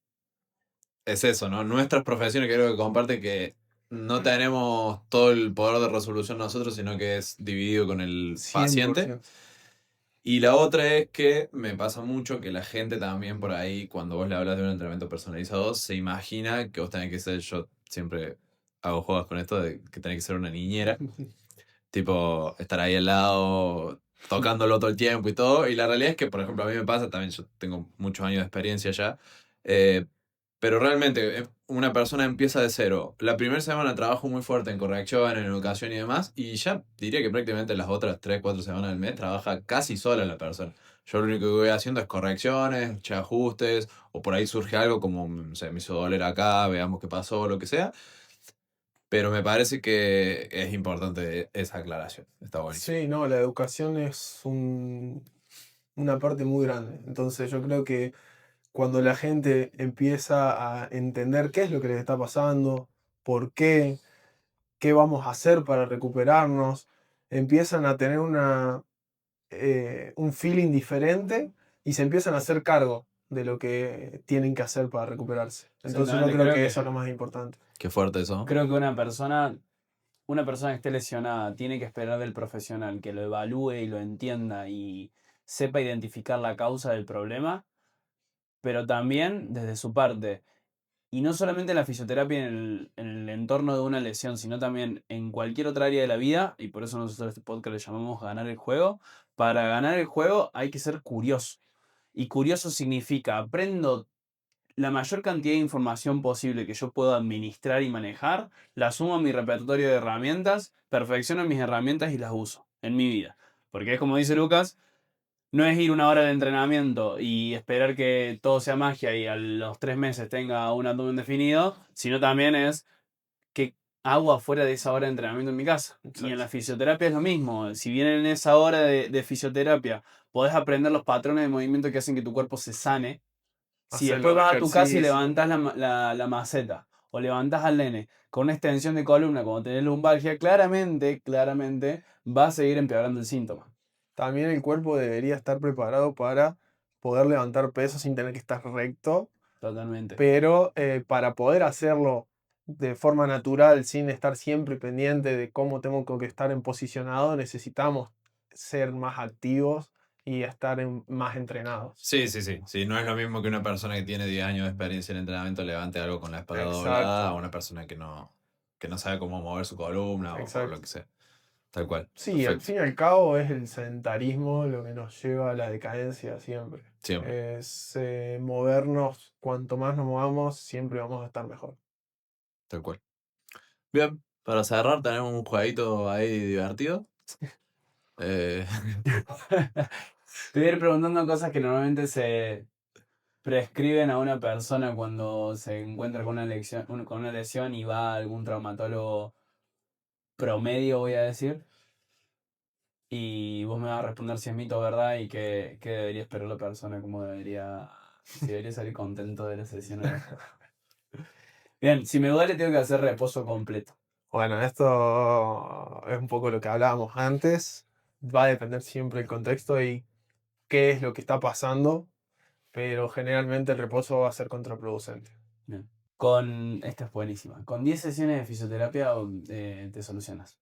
eso, ¿no? Nuestras profesiones creo que comparten que no tenemos todo el poder de resolución nosotros, sino que es dividido con el paciente. 100%. Y la otra es que me pasa mucho que la gente también por ahí, cuando vos le hablas de un entrenamiento personalizado, se imagina que vos tenés que ser, yo siempre hago juegos con esto de que tenés que ser una niñera, tipo estar ahí al lado, tocándolo todo el tiempo y todo. Y la realidad es que, por ejemplo, a mí me pasa, también yo tengo muchos años de experiencia ya, Pero realmente una persona empieza de cero. La primera semana trabajo muy fuerte en corrección, en educación y demás, y ya diría que prácticamente las otras 3, 4 semanas del mes trabaja casi sola la persona. Yo lo único que voy haciendo es correcciones, ajustes, o por ahí surge algo como, no sé, me hizo doler acá, veamos qué pasó, lo que sea. Pero me parece que es importante esa aclaración. Está buenísimo. Sí, no, la educación es una parte muy grande. Entonces yo creo que cuando la gente empieza a entender qué es lo que les está pasando, por qué vamos a hacer para recuperarnos, empiezan a tener un feeling diferente y se empiezan a hacer cargo de lo que tienen que hacer para recuperarse. Entonces yo Exactamente, creo que eso es lo más importante. Qué fuerte eso. creo que una persona que esté lesionada tiene que esperar del profesional que lo evalúe y lo entienda y sepa identificar la causa del problema, pero también desde su parte. Y no solamente en la fisioterapia en el entorno de una lesión, sino también en cualquier otra área de la vida, y por eso nosotros a este podcast le llamamos ganar el juego. Para ganar el juego hay que ser curioso. Y curioso significa aprendo la mayor cantidad de información posible que yo puedo administrar y manejar, la sumo a mi repertorio de herramientas, perfecciono mis herramientas y las uso en mi vida. Porque es como dice Lucas, no es ir una hora de entrenamiento y esperar que todo sea magia y a los 3 meses tenga un abdomen definido, sino también es que hago afuera de esa hora de entrenamiento en mi casa. Y en la fisioterapia es lo mismo. Si bien en esa hora de fisioterapia podés aprender los patrones de movimiento que hacen que tu cuerpo se sane, si Hacer después los vas a tu casa y ejercicios. levantás la maceta o levantás al nene con una extensión de columna como tenés lumbalgia, claramente va a seguir empeorando el síntoma. También el cuerpo debería estar preparado para poder levantar peso sin tener que estar recto, Totalmente. pero para poder hacerlo de forma natural, sin estar siempre pendiente de cómo tengo que estar en posicionado, necesitamos ser más activos y estar más entrenados. Sí, sí, sí. Sí, no es lo mismo que una persona que tiene 10 años de experiencia en entrenamiento levante algo con la espalda doblada a Exacto, una persona que no sabe cómo mover su columna o lo exacto. que sea. Tal cual. Sí, al Perfecto. fin y al cabo es el sedentarismo lo que nos lleva a la decadencia siempre. Siempre. Es movernos, cuanto más nos movamos, siempre vamos a estar mejor. Tal cual. Bien, para cerrar tenemos un jueguito ahí divertido. Eh, Te voy a ir preguntando cosas que normalmente se prescriben a una persona cuando se encuentra con una lesión y va a algún traumatólogo promedio, voy a decir. Y vos me vas a responder si es mito o verdad y qué debería esperar la persona, si debería salir contento de la sesión o no. Bien, si me duele tengo que hacer reposo completo. Bueno, esto es un poco lo que hablábamos antes. Va a depender siempre del contexto y qué es lo que está pasando, pero generalmente el reposo va a ser contraproducente. Bien. Esta es buenísima. Con 10 sesiones de fisioterapia te solucionas.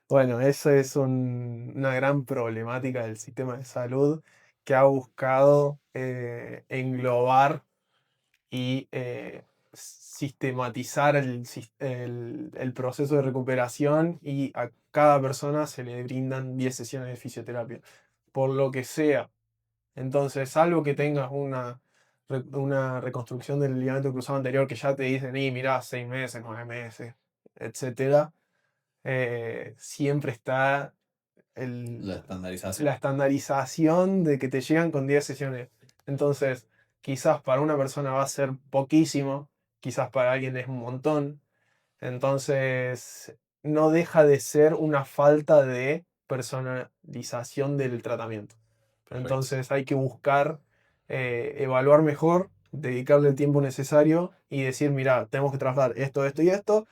Bueno, eso es una gran problemática del sistema de salud que ha buscado englobar y sistematizar el proceso de recuperación y a cada persona se le brindan 10 sesiones de fisioterapia, por lo que sea. Entonces, salvo que tengas una reconstrucción del ligamento cruzado anterior que ya te dicen, y mirá, 6 meses, 9 meses, etcétera, siempre está la estandarización. la estandarización de que te llegan con 10 sesiones. Entonces, quizás para una persona va a ser poquísimo, quizás para alguien es un montón. Entonces, no deja de ser una falta de personalización del tratamiento. Perfecto. Entonces, hay que buscar evaluar mejor, dedicarle el tiempo necesario y decir, mira, tenemos que trabajar esto, esto y esto,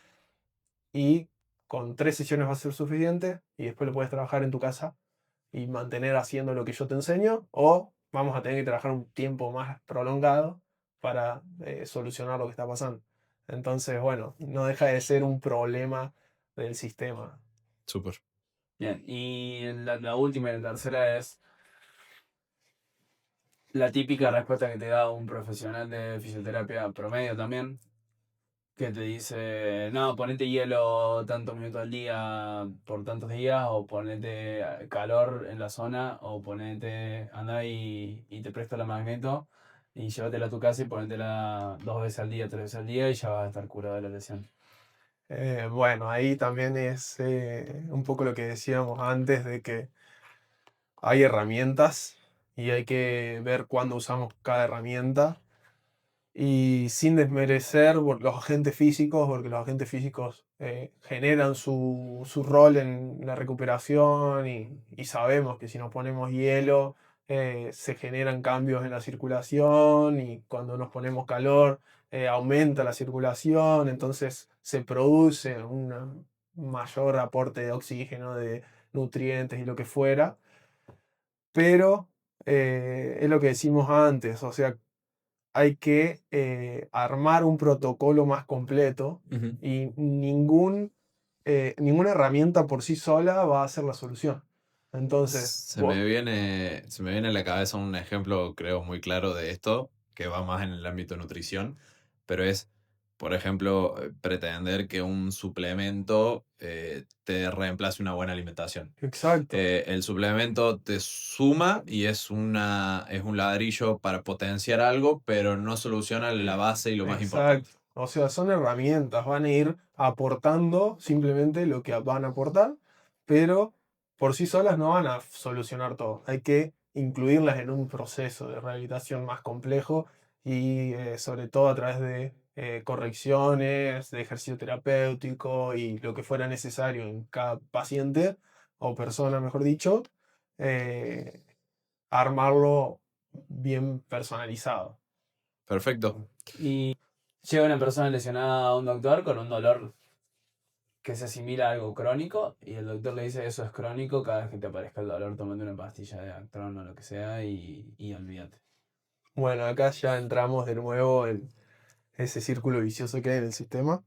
y con 3 sesiones va a ser suficiente y después lo puedes trabajar en tu casa y mantener haciendo lo que yo te enseño, o vamos a tener que trabajar un tiempo más prolongado para solucionar lo que está pasando. Entonces, bueno, no deja de ser un problema del sistema. Súper. Bien, y la última y la tercera es la típica respuesta que te da un profesional de fisioterapia promedio también, que te dice, no, ponete hielo tantos minutos al día por tantos días, o ponete calor en la zona, o andá y te presto la magneto, y llévatela a tu casa y ponétela 2 veces al día, 3 veces al día y ya vas a estar curado de la lesión. Bueno, ahí también es un poco lo que decíamos antes de que hay herramientas y hay que ver cuándo usamos cada herramienta y sin desmerecer los agentes físicos, porque los agentes físicos generan su rol en la recuperación y sabemos que si nos ponemos hielo se generan cambios en la circulación y cuando nos ponemos calor aumenta la circulación, entonces se produce un mayor aporte de oxígeno, de nutrientes y lo que fuera, pero es lo que decimos antes, o sea, hay que armar un protocolo más completo Ujú. y ninguna herramienta por sí sola va a ser la solución. Entonces, Se me viene a la cabeza un ejemplo, creo, muy claro de esto, que va más en el ámbito de nutrición, pero es, por ejemplo, pretender que un suplemento te reemplace una buena alimentación. exacto, El suplemento te suma y es un ladrillo para potenciar algo, pero no soluciona la base y lo más exacto. importante. O sea, son herramientas, van a ir aportando simplemente lo que van a aportar, pero por sí solas no van a solucionar todo. Hay que incluirlas en un proceso de rehabilitación más complejo y sobre todo a través de correcciones, de ejercicio terapéutico y lo que fuera necesario en cada paciente o persona, mejor dicho, eh, armarlo bien personalizado. Mm. Perfecto. Y llega una persona lesionada a un doctor con un dolor que se asimila a algo crónico y el doctor le dice eso es crónico, cada vez que te aparezca el dolor tomate una pastilla de Actron o lo que sea y olvídate. Bueno, acá ya entramos de nuevo en ese círculo vicioso que hay en el sistema.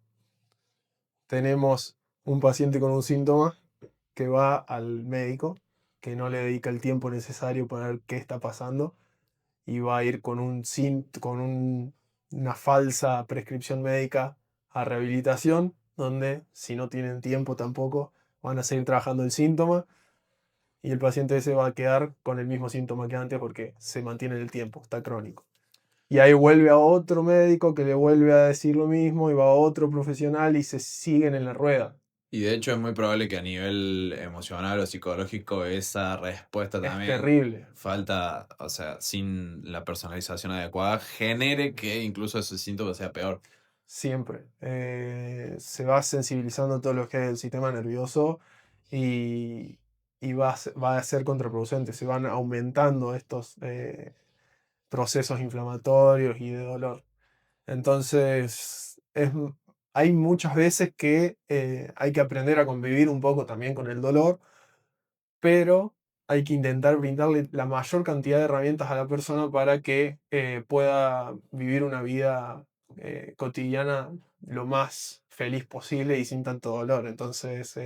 Tenemos un paciente con un síntoma que va al médico, que no le dedica el tiempo necesario para ver qué está pasando y va a ir con una falsa prescripción médica a rehabilitación, donde si no tienen tiempo tampoco van a seguir trabajando el síntoma y el paciente ese va a quedar con el mismo síntoma que antes porque se mantiene en el tiempo, está crónico. Y ahí vuelve a otro médico que le vuelve a decir lo mismo y va a otro profesional y se siguen en la rueda. Y de hecho es muy probable que a nivel emocional o psicológico esa respuesta Es también terrible, falta, o sea, sin la personalización adecuada, genere que incluso ese síntoma sea peor. siempre. Se va sensibilizando todo lo que es el sistema nervioso y, va a ser contraproducente. Se van aumentando estos procesos inflamatorios y de dolor. Entonces, hay muchas veces que hay que aprender a convivir un poco también con el dolor, pero hay que intentar brindarle la mayor cantidad de herramientas a la persona para que pueda vivir una vida cotidiana lo más feliz posible y sin tanto dolor. Entonces,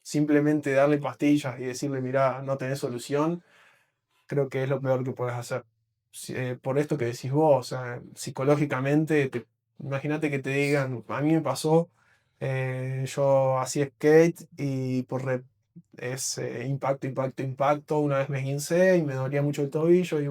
simplemente darle pastillas y decirle, mira, no tenés solución, creo que es lo peor que puedes hacer. Por esto que decís vos, o sea, psicológicamente, imagínate que te digan, a mí me pasó, yo hacía skate y es impacto, impacto, impacto, una vez me esguincé y me dolía mucho el tobillo y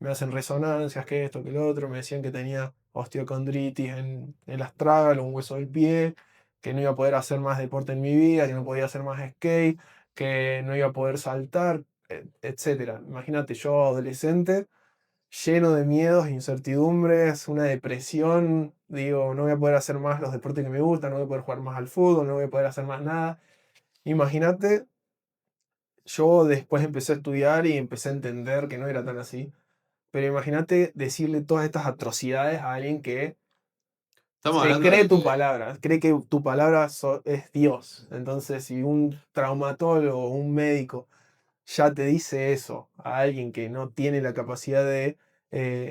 me hacen resonancias, que esto, que lo otro, me decían que tenía osteocondritis en el astragal, un hueso del pie, que no iba a poder hacer más deporte en mi vida, que no podía hacer más skate, que no iba a poder saltar, etcétera. Imagínate yo adolescente, lleno de miedos, incertidumbres, una depresión, digo, no voy a poder hacer más los deportes que me gustan, no voy a poder jugar más al fútbol, no voy a poder hacer más nada. Imagínate, yo después empecé a estudiar y empecé a entender que no era tan así, pero imagínate decirle todas estas atrocidades a alguien que Estamos se hablando cree de tu que palabra, cree que tu palabra es Dios. Entonces, si un traumatólogo, un médico, ya te dice eso a alguien que no tiene la capacidad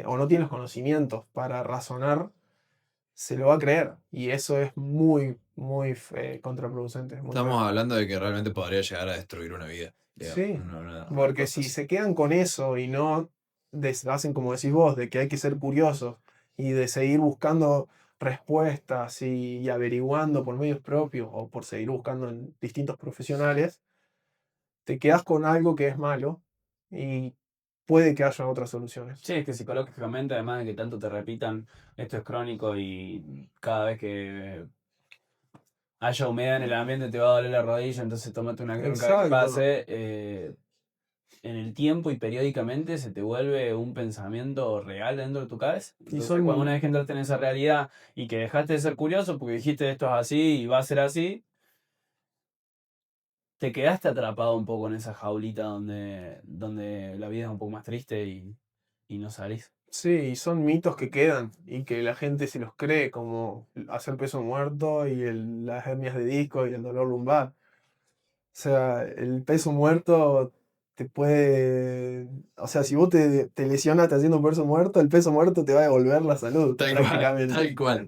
o no tiene los conocimientos para razonar, se lo va a creer. Y eso es muy, muy contraproducente, muy estamos feo. hablando de que realmente podría llegar a destruir una vida, digamos, Sí, una porque cosa si así. se quedan con eso y no hacen como decís vos, de que hay que ser curiosos y de seguir buscando respuestas y averiguando por medios propios o por seguir buscando en distintos profesionales, te quedas con algo que es malo y puede que haya otras soluciones. Sí, es que psicológicamente, además de que tanto te repitan, esto es crónico y cada vez que haya humedad en el ambiente te va a doler la rodilla, entonces tómate una crema cada vez que Exacto. pase. En el tiempo y periódicamente se te vuelve un pensamiento real dentro de tu cabeza. Y Entonces, son, cuando una vez que entraste en esa realidad y que dejaste de ser curioso porque dijiste esto es así y va a ser así, te quedaste atrapado un poco en esa jaulita donde la vida es un poco más triste y no salís. sí, y son mitos que quedan y que la gente se los cree, como hacer peso muerto y las hernias de disco y el dolor lumbar. O sea, el peso muerto te puede... O sea, si vos te lesionaste haciendo un peso muerto, el peso muerto te va a devolver la salud, Tal cual, prácticamente. tal cual.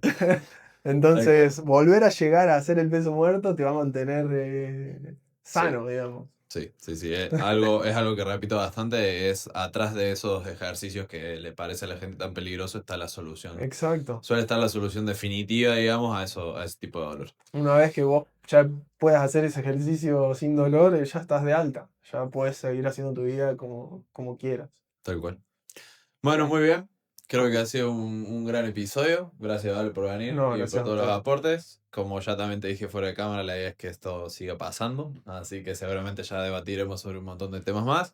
Entonces, volver a llegar a hacer el peso muerto te va a mantener sano, digamos. Sí, sí, sí. Es algo que repito bastante. Es atrás de esos ejercicios que le parece a la gente tan peligroso está la solución. Exacto. Suele estar la solución definitiva, digamos, a ese tipo de dolor. Una vez que vos ya puedas hacer ese ejercicio sin dolor, ya estás de alta. Ya puedes seguir haciendo tu vida como quieras. Tal cual. Bueno, muy bien. Creo que ha sido un gran episodio. Gracias, Vale, por venir No, y gracias por a todos los ustedes. aportes. Como ya también te dije fuera de cámara, la idea es que esto siga pasando. Así que seguramente ya debatiremos sobre un montón de temas más.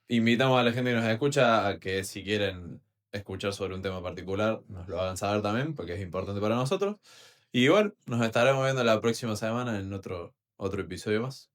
Invitamos a la gente que nos escucha a que si quieren escuchar sobre un tema particular, nos lo hagan saber también, porque es importante para nosotros. Y bueno, nos estaremos viendo la próxima semana en otro episodio más.